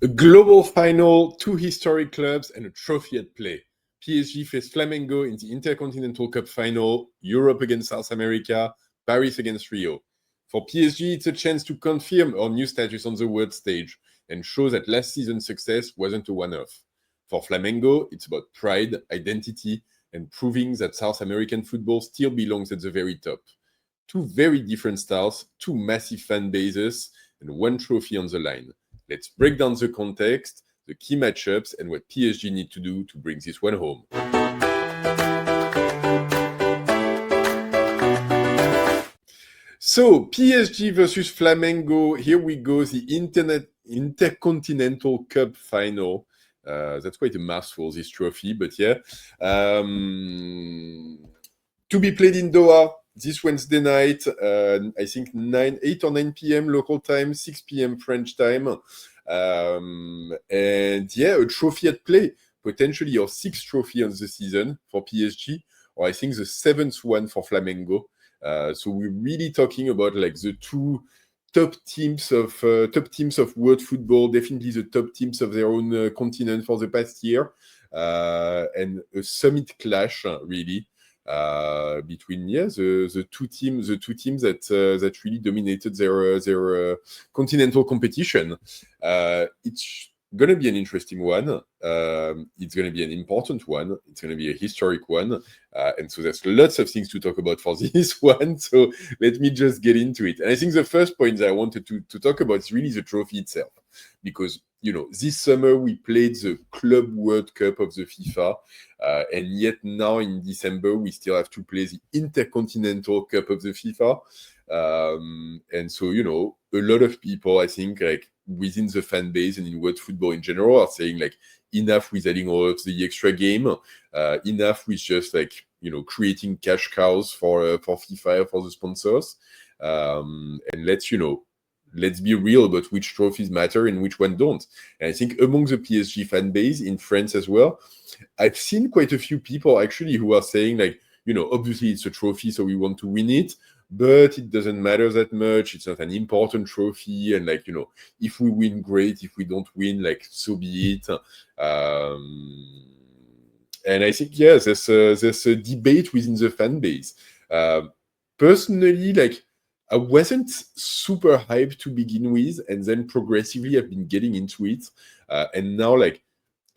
A global final, two historic clubs, and a trophy at play. PSG faced Flamengo in the Intercontinental Cup Final, Europe against South America, Paris against Rio. For PSG, it's a chance to confirm our new status on the world stage and show that last season's success wasn't a one-off. For Flamengo, it's about pride, identity, and proving that South American football still belongs at the very top. Two very different styles, two massive fan bases, and one trophy on the line. Let's break down the context, the key matchups, and what PSG need to do to bring this one home. So, PSG versus Flamengo. Here we go, the Intercontinental Cup Final. That's quite a mouthful, this trophy, but yeah. To be played in Doha this Wednesday night, I think 8 or 9 p.m. local time, 6 p.m. French time. And yeah, a trophy at play, potentially your 6th trophy on the season for PSG, or I think the 7th one for Flamengo. So we're really talking about like the two top teams of world football, definitely the top teams of their own continent for the past year, and a summit clash really between the two teams that really dominated their continental competition. It's gonna be an interesting one. It's gonna be an important one. It's gonna be a historic one, and so there's lots of things to talk about for this one. So let me just get into it. And I think the first point that I wanted to talk about is really the trophy itself, because this summer we played the Club World Cup of the FIFA, and yet now in December we still have to play the Intercontinental Cup of the FIFA. And so a lot of people, I think, like within the fan base and in world football in general, are saying like enough with adding all of the extra game, enough with just like creating cash cows for FIFA, for the sponsors, and let's be real about which trophies matter and which one don't. And I think among the PSG fan base in France as well, I've seen quite a few people actually who are saying like, obviously it's a trophy, so we want to win it, but it doesn't matter that much. It's not an important trophy. And like, if we win, great. If we don't win, like, so be it. And I think, yeah, there's a debate within the fan base. Personally, like, I wasn't super hyped to begin with, and then progressively I've been getting into it. And now, like,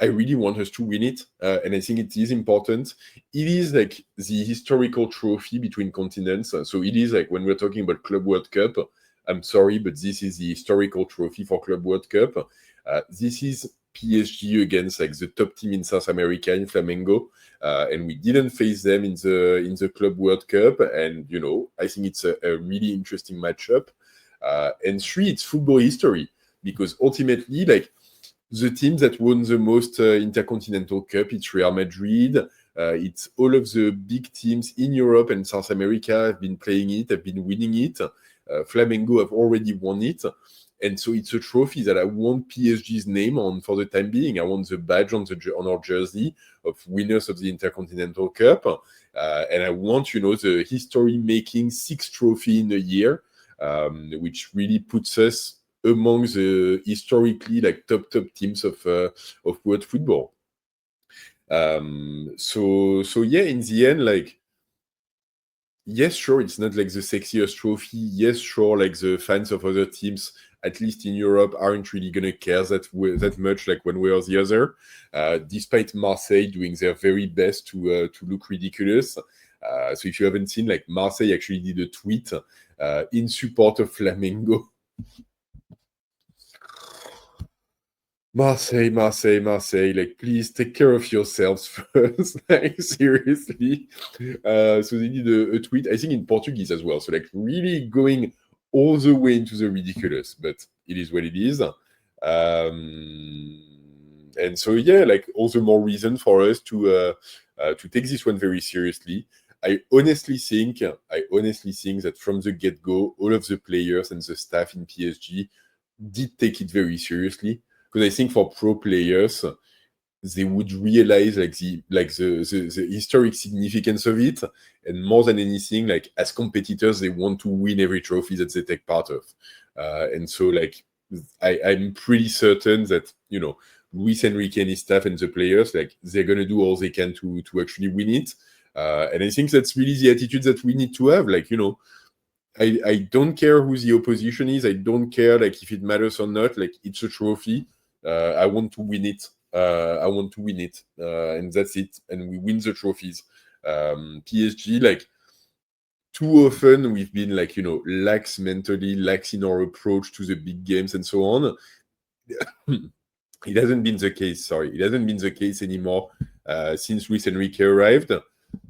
I really want us to win it, and I think it is important. It is like the historical trophy between continents. So it is like when we're talking about Club World Cup, I'm sorry, but this is the historical trophy for Club World Cup. This is PSG against like the top team in South America, in Flamengo, and we didn't face them in the Club World Cup. And I think it's a really interesting matchup. And 3, it's football history, because ultimately, like, the team that won the most Intercontinental Cup, it's Real Madrid. It's all of the big teams in Europe and South America have been playing it, have been winning it. Flamengo have already won it. And so it's a trophy that I want PSG's name on for the time being. I want the badge on our jersey of winners of the Intercontinental Cup. And I want, the history-making 6th trophy in a year, which really puts us among the historically like top teams of world football. So yeah, in the end, like, yes, sure, it's not like the sexiest trophy. Yes, sure, like the fans of other teams, at least in Europe, aren't really gonna care that much, like one way or the other. Despite Marseille doing their very best to look ridiculous. So if you haven't seen, like, Marseille actually did a tweet in support of Flamengo. Marseille, like, please take care of yourselves first, like, seriously. So they did a tweet, I think in Portuguese as well, so like really going all the way into the ridiculous, but it is what it is. And so, yeah, like, all the more reason for us to take this one very seriously. I honestly think that from the get-go, all of the players and the staff in PSG did take it very seriously. Because I think for pro players, they would realize like the historic significance of it, and more than anything, like, as competitors, they want to win every trophy that they take part of. And so, like, I'm pretty certain that, Luis Enrique and his staff and the players, like, they're gonna do all they can to actually win it. And I think that's really the attitude that we need to have. Like, I don't care who the opposition is. I don't care like if it matters or not. Like, it's a trophy. I want to win it. I want to win it, and that's it. And we win the trophies. PSG, like, too often we've been like, lax mentally, lax in our approach to the big games and so on. It hasn't been the case. Sorry, it hasn't been the case anymore since Luis Enrique arrived.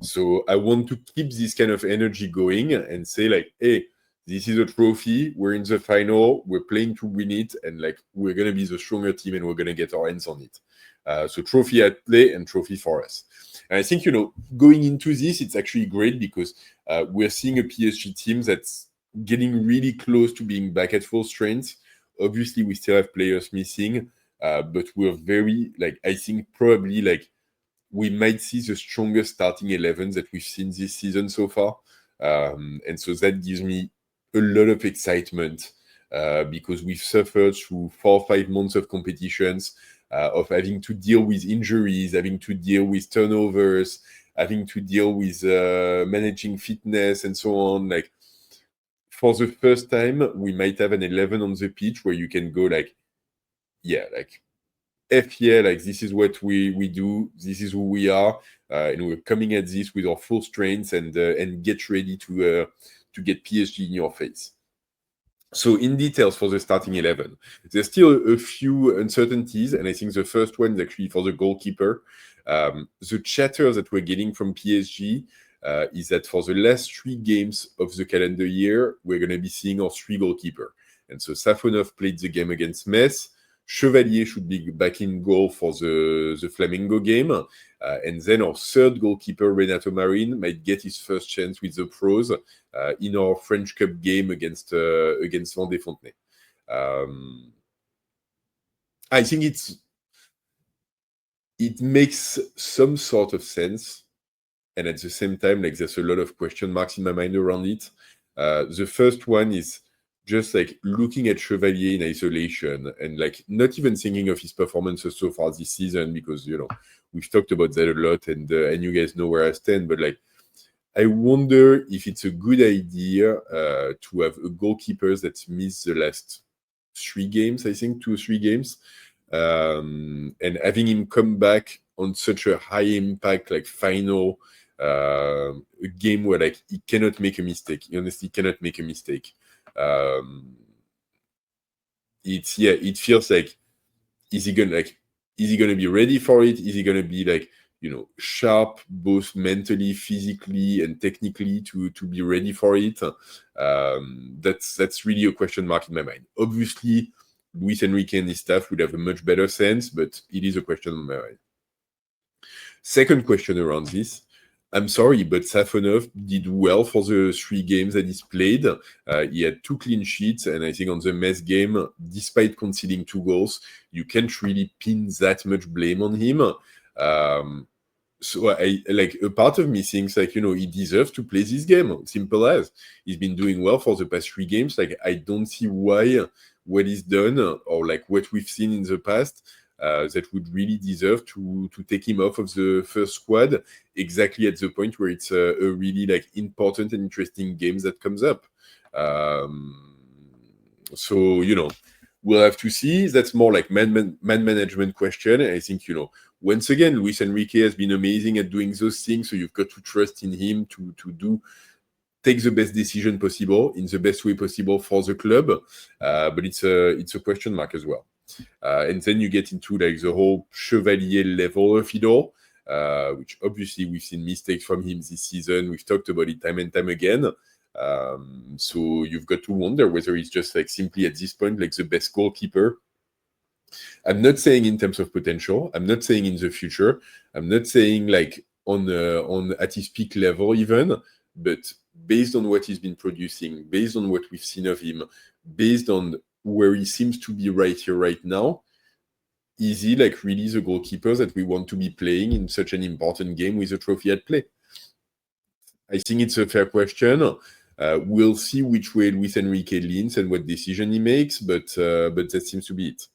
So I want to keep this kind of energy going and say like, hey, this is a trophy. We're in the final. We're playing to win it, and like we're gonna be the stronger team, and we're gonna get our hands on it. So trophy at play and trophy for us. And I think going into this, it's actually great because we're seeing a PSG team that's getting really close to being back at full strength. Obviously, we still have players missing, but we're very like I think probably like we might see the strongest starting 11 that we've seen this season so far. And so that gives me a lot of excitement because we've suffered through 4 or 5 months of competitions, of having to deal with injuries, having to deal with turnovers, having to deal with managing fitness and so on. Like, for the first time, we might have an 11 on the pitch where you can go like, yeah, like, yeah, like this is what we do. This is who we are, and we're coming at this with our full strength and get ready to get PSG in your face. So in details for the starting 11, there's still a few uncertainties, and I think the first one is actually for the goalkeeper. The chatter that we're getting from PSG is that for the last 3 games of the calendar year, we're going to be seeing our 3 goalkeeper. And so Safonov played the game against Metz. Chevalier should be back in goal for the Flamengo game. And then our third goalkeeper, Renato Marin, might get his first chance with the pros in our French Cup game against Vendée Fontenay. I think it makes some sort of sense. And at the same time, like there's a lot of question marks in my mind around it. The first one is just like looking at Chevalier in isolation and like not even thinking of his performances so far this season because we've talked about that a lot and you guys know where I stand. But like, I wonder if it's a good idea to have a goalkeeper that missed the last 3 games. I think 2 or 3 games, and having him come back on such a high impact like final. A game where like he cannot make a mistake. He honestly cannot make a mistake. It feels like is he gonna be ready for it? Is he gonna be like sharp both mentally, physically, and technically to be ready for it? That's really a question mark in my mind. Obviously, Luis Enrique and his staff would have a much better sense, but it is a question on my mind. Second question around this. I'm sorry, but Safonov did well for the 3 games that he's played. He had 2 clean sheets, and I think on the Metz game, despite conceding 2 goals, you can't really pin that much blame on him. So I like a part of me thinks like he deserves to play this game. Simple as. He's been doing well for the past 3 games. Like I don't see why what he's done or like what we've seen in the past. That would really deserve to take him off of the first squad exactly at the point where it's a really like important and interesting game that comes up. So we'll have to see. That's more like man management question. And I think once again, Luis Enrique has been amazing at doing those things. So you've got to trust in him to take the best decision possible in the best way possible for the club. But it's a question mark as well. And then you get into like the whole Chevalier level of it all, which obviously we've seen mistakes from him this season. We've talked about it time and time again. So you've got to wonder whether he's just like simply at this point like the best goalkeeper. I'm not saying in terms of potential. I'm not saying in the future. I'm not saying like on at his peak level even. But based on what he's been producing, based on what we've seen of him, based on where he seems to be right here, right now, is he like really the goalkeeper that we want to be playing in such an important game with a trophy at play? I think it's a fair question. We'll see which way Luis Enrique leans and what decision he makes, but that seems to be it.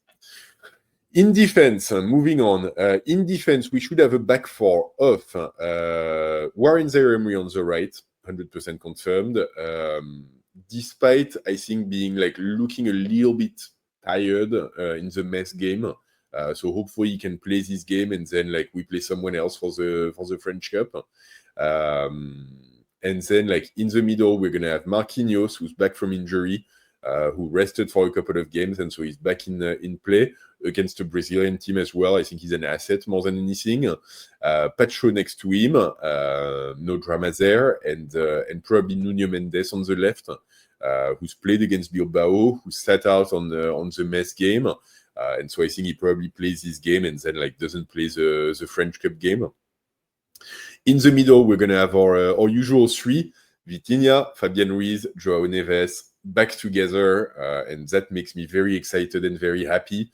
In defense, moving on. In defense, we should have a back four of Warren Zaire-Emery on the right, 100% confirmed. Despite, I think, being looking a little bit tired in the Metz game. So hopefully he can play this game and then we play someone else for the French Cup. And then in the middle, we're going to have Marquinhos, who's back from injury, who rested for a couple of games, and so he's back in play against the Brazilian team as well. I think he's an asset more than anything. Pacho next to him, no drama there, and probably Nuno Mendes on the left, who's played against Bilbao, who sat out on the Metz game, and so I think he probably plays this game and then doesn't play the French Cup game. In the middle, we're going to have our usual three: Vitinha, Fabian Ruiz, Joao Neves, back together, and that makes me very excited and very happy.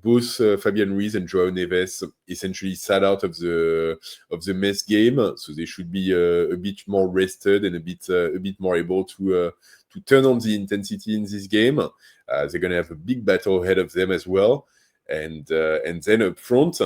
Both Fabian Ruiz and Joao Neves essentially sat out of the Metz game, so they should be a bit more rested and a bit more able to turn on the intensity in this game. They're going to have a big battle ahead of them as well, and then up front.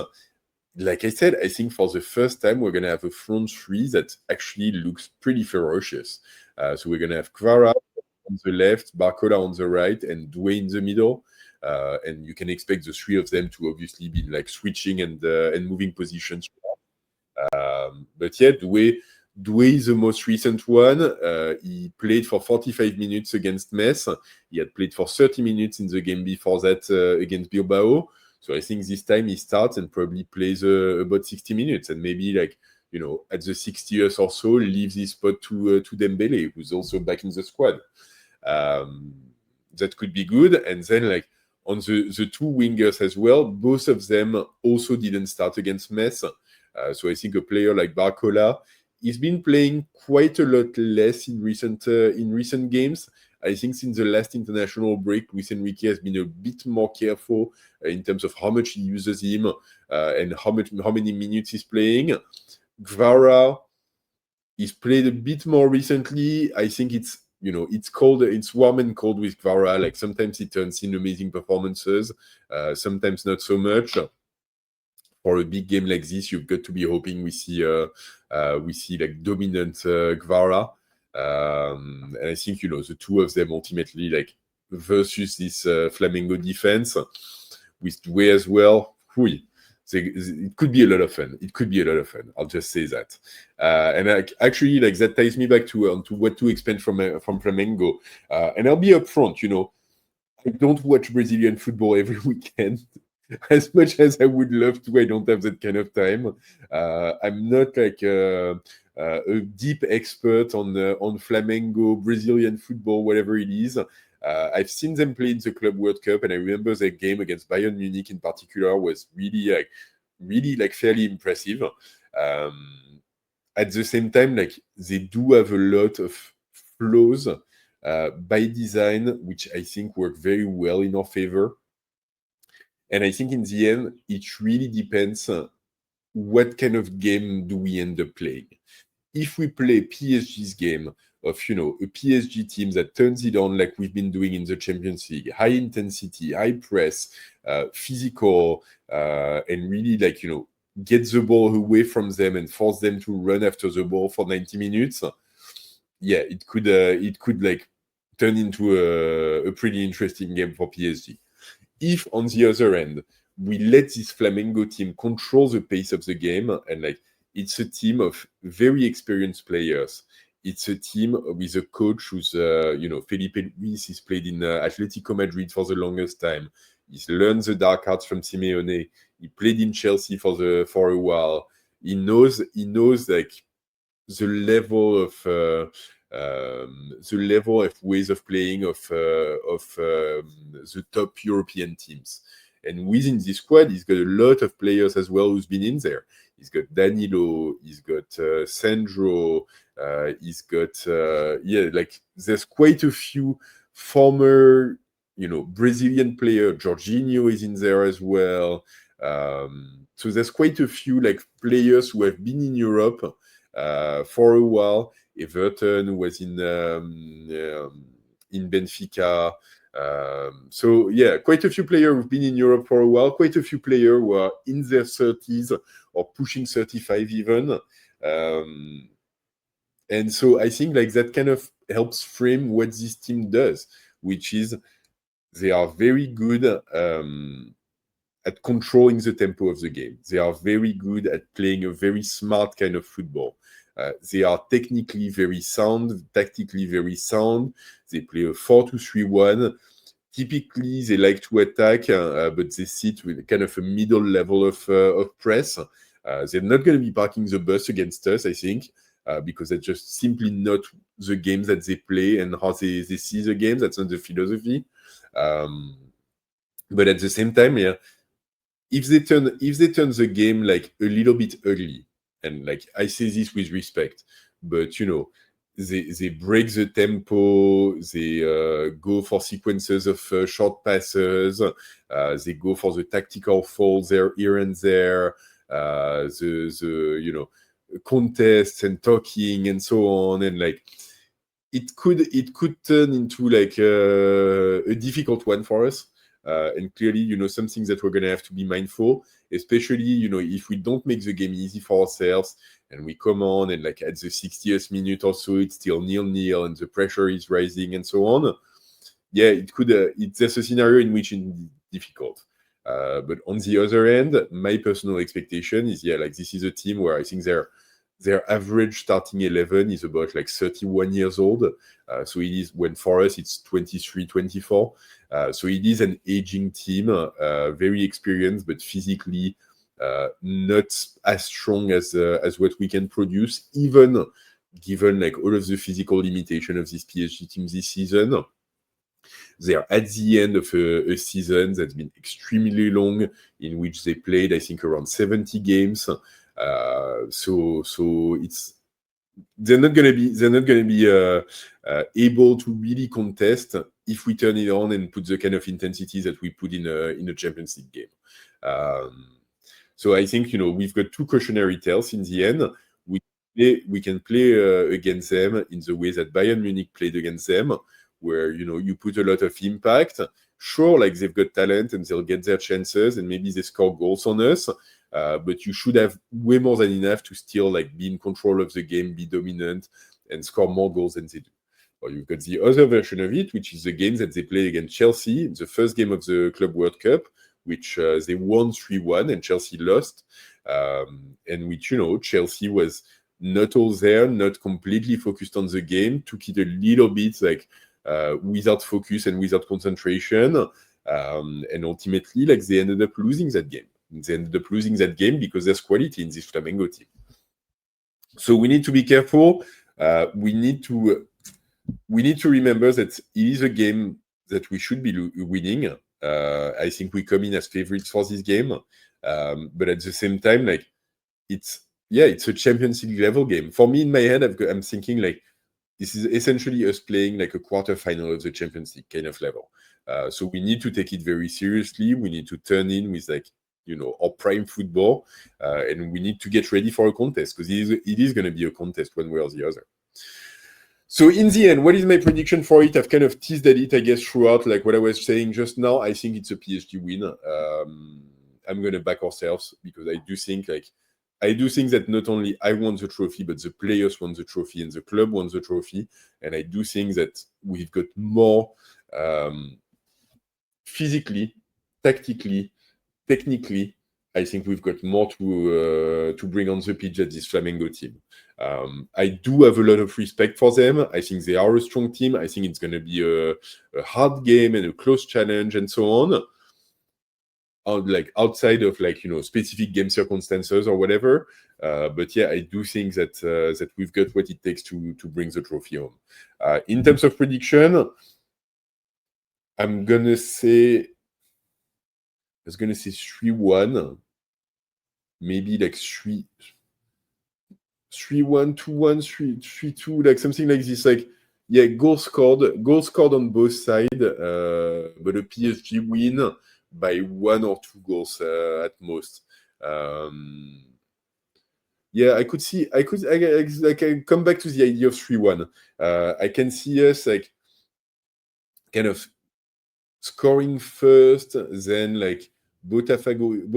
Like I said, I think for the first time, we're going to have a front three that actually looks pretty ferocious. So we're going to have Kvara on the left, Barcola on the right, and Doué in the middle. And you can expect the three of them to obviously be switching and moving positions. But yeah, Doué is the most recent one. He played for 45 minutes against Metz. He had played for 30 minutes in the game before that against Bilbao. So I think this time he starts and probably plays about 60 minutes, and maybe at the 60th or so, leaves his spot to Dembele, who's also back in the squad. That could be good. And then on the two wingers as well, both of them also didn't start against Metz. So I think a player like Barcola, he's been playing quite a lot less in recent games. I think since the last international break, Luis Enrique has been a bit more careful in terms of how much he uses him and how many minutes he's playing. Kvara, he's played a bit more recently. I think it's cold. It's warm and cold with Kvara. Sometimes he turns in amazing performances, sometimes not so much. For a big game like this, you've got to be hoping we see dominant Kvara. And I think the two of them ultimately versus this Flamengo defense with Doué as well. It could be a lot of fun. I'll just say that. And actually, that ties me back to what to expect from Flamengo. And I'll be upfront. I don't watch Brazilian football every weekend. As much as I would love to, I don't have that kind of time. I'm not a deep expert on Flamengo, Brazilian football, whatever it is. I've seen them play in the Club World Cup, and I remember their game against Bayern Munich in particular was really fairly impressive. At the same time, they do have a lot of flaws by design, which I think work very well in our favor. And I think in the end, it really depends what kind of game do we end up playing. If we play PSG's game of, a PSG team that turns it on like we've been doing in the Champions League, high intensity, high press, physical, and really get the ball away from them and force them to run after the ball for 90 minutes, yeah, it could turn into a pretty interesting game for PSG. If on the other end, we let this Flamengo team control the pace of the game, and it's a team of very experienced players. It's a team with a coach who's, Felipe Luis. He's played in Atletico Madrid for the longest time. He's learned the dark arts from Simeone. He played in Chelsea for a while. He knows the level of ways of playing of the top European teams. And within this squad, he's got a lot of players as well who's been in there. He's got Danilo, he's got Sandro, he's got there's quite a few former Brazilian player. Jorginho is in there as well. So there's quite a few players who have been in Europe for a while, Everton, who was in Benfica. So yeah, quite a few players who've been in Europe for a while, quite a few players who are in their 30s or pushing 35 even. And so I think like that kind of helps frame what this team does, which is they are very good at controlling the tempo of the game. They are very good at playing a very smart kind of football. They are technically very sound, tactically very sound. They play a 4-2-3-1. Typically, they like to attack, but they sit with kind of a middle level of press. They're not going to be parking the bus against us, I think, because that's just simply not the games that they play and how they see the game. That's not the philosophy. But at the same time, yeah, if they turn the game like a little bit ugly, and like I say this with respect, but you know, they break the tempo, they go for sequences of short passes, they go for the tactical falls there here and there, the you know, contests and talking and so on, and like it could turn into like a difficult one for us. And clearly, you know, some things that we're going to have to be mindful, especially, you know, if we don't make the game easy for ourselves and we come on and like at the 60th minute or so, it's still 0-0 and the pressure is rising and so on. Yeah, it could, there's a scenario in which it's difficult. But on the other end, my personal expectation is, yeah, like this is a team where I think their average starting 11 is about like 31 years old. So it is, when for us it's 23, 24. So it is an aging team, very experienced, but physically not as strong as what we can produce, even given like all of the physical limitation of this PSG team this season. They are at the end of a season that's been extremely long, in which they played, I think, around 70 games. So it's they're not going to be able to really contest if we turn it on and put the kind of intensity that we put in a Champions League game. So I think, you know, we've got two cautionary tales in the end. We can play against them in the way that Bayern Munich played against them, where, you know, you put a lot of impact. Sure, like they've got talent and they'll get their chances and maybe they score goals on us. But you should have way more than enough to still like be in control of the game, be dominant, and score more goals than they do. Or you've got the other version of it, which is the game that they played against Chelsea, the first game of the Club World Cup, which they won 3-1 and Chelsea lost. And which, you know, Chelsea was not all there, not completely focused on the game, took it a little bit like without focus and without concentration. And ultimately, like they ended up losing that game. They ended up losing that game because there's quality in this Flamengo team. So we need to be careful. We need to remember that it is a game that we should be winning. I think we come in as favorites for this game, but at the same time, like it's a Champions League level game. For me, in my head, I'm thinking like this is essentially us playing like a quarterfinal of the Champions League kind of level. So we need to take it very seriously. We need to turn in with like, you know, our prime football, and we need to get ready for a contest because it is going to be a contest one way or the other. So in the end, what is my prediction for it? I've kind of teased at it, I guess, throughout, like what I was saying just now. I think it's a PSG win. I'm going to back ourselves because I do think that not only I want the trophy, but the players want the trophy and the club wants the trophy. And I do think that we've got more physically, tactically, technically. I think we've got more to bring on the pitch at this Flamengo team. I do have a lot of respect for them. I think they are a strong team. I think it's going to be a hard game and a close challenge and so on. Like outside of like, you know, specific game circumstances or whatever. But yeah, I do think that we've got what it takes to bring the trophy home. In terms of prediction, I was gonna say 3-1, maybe like 3-1, 2-1, 3-2, like something like this. Like, yeah, goal scored on both sides, but a PSG win by 1 or 2 goals at most. Yeah, I could see. I can come back to the idea of 3-1. I can see us like kind of scoring first, then like Botafogo,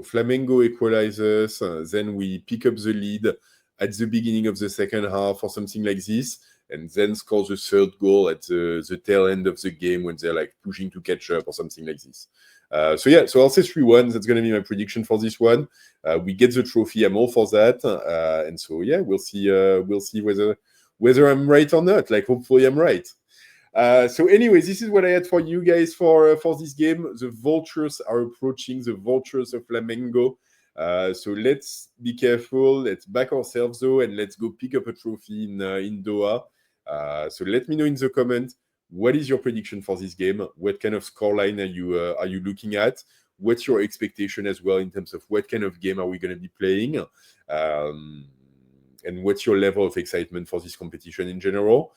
Flamengo equalizes, then we pick up the lead at the beginning of the second half or something like this, and then score the third goal at the tail end of the game when they're like pushing to catch up or something like this. So I'll say 3-1. That's going to be my prediction for this one. We get the trophy. I'm all for that. And so yeah, we'll see whether I'm right or not. Like hopefully I'm right. So anyway, this is what I had for you guys for this game. The vultures are approaching, the vultures of Flamengo. So let's be careful. Let's back ourselves though, and let's go pick up a trophy in Doha. So let me know in the comment, what is your prediction for this game? What kind of scoreline are you looking at? What's your expectation as well in terms of what kind of game are we going to be playing? And what's your level of excitement for this competition in general?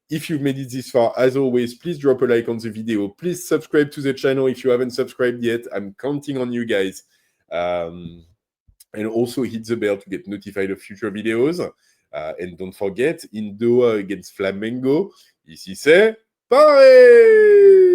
If you've made it this far, as always, please drop a like on the video. Please subscribe to the channel if you haven't subscribed yet. I'm counting on you guys. And also hit the bell to get notified of future videos. And don't forget, in Doha against Flamengo, ici c'est pareil!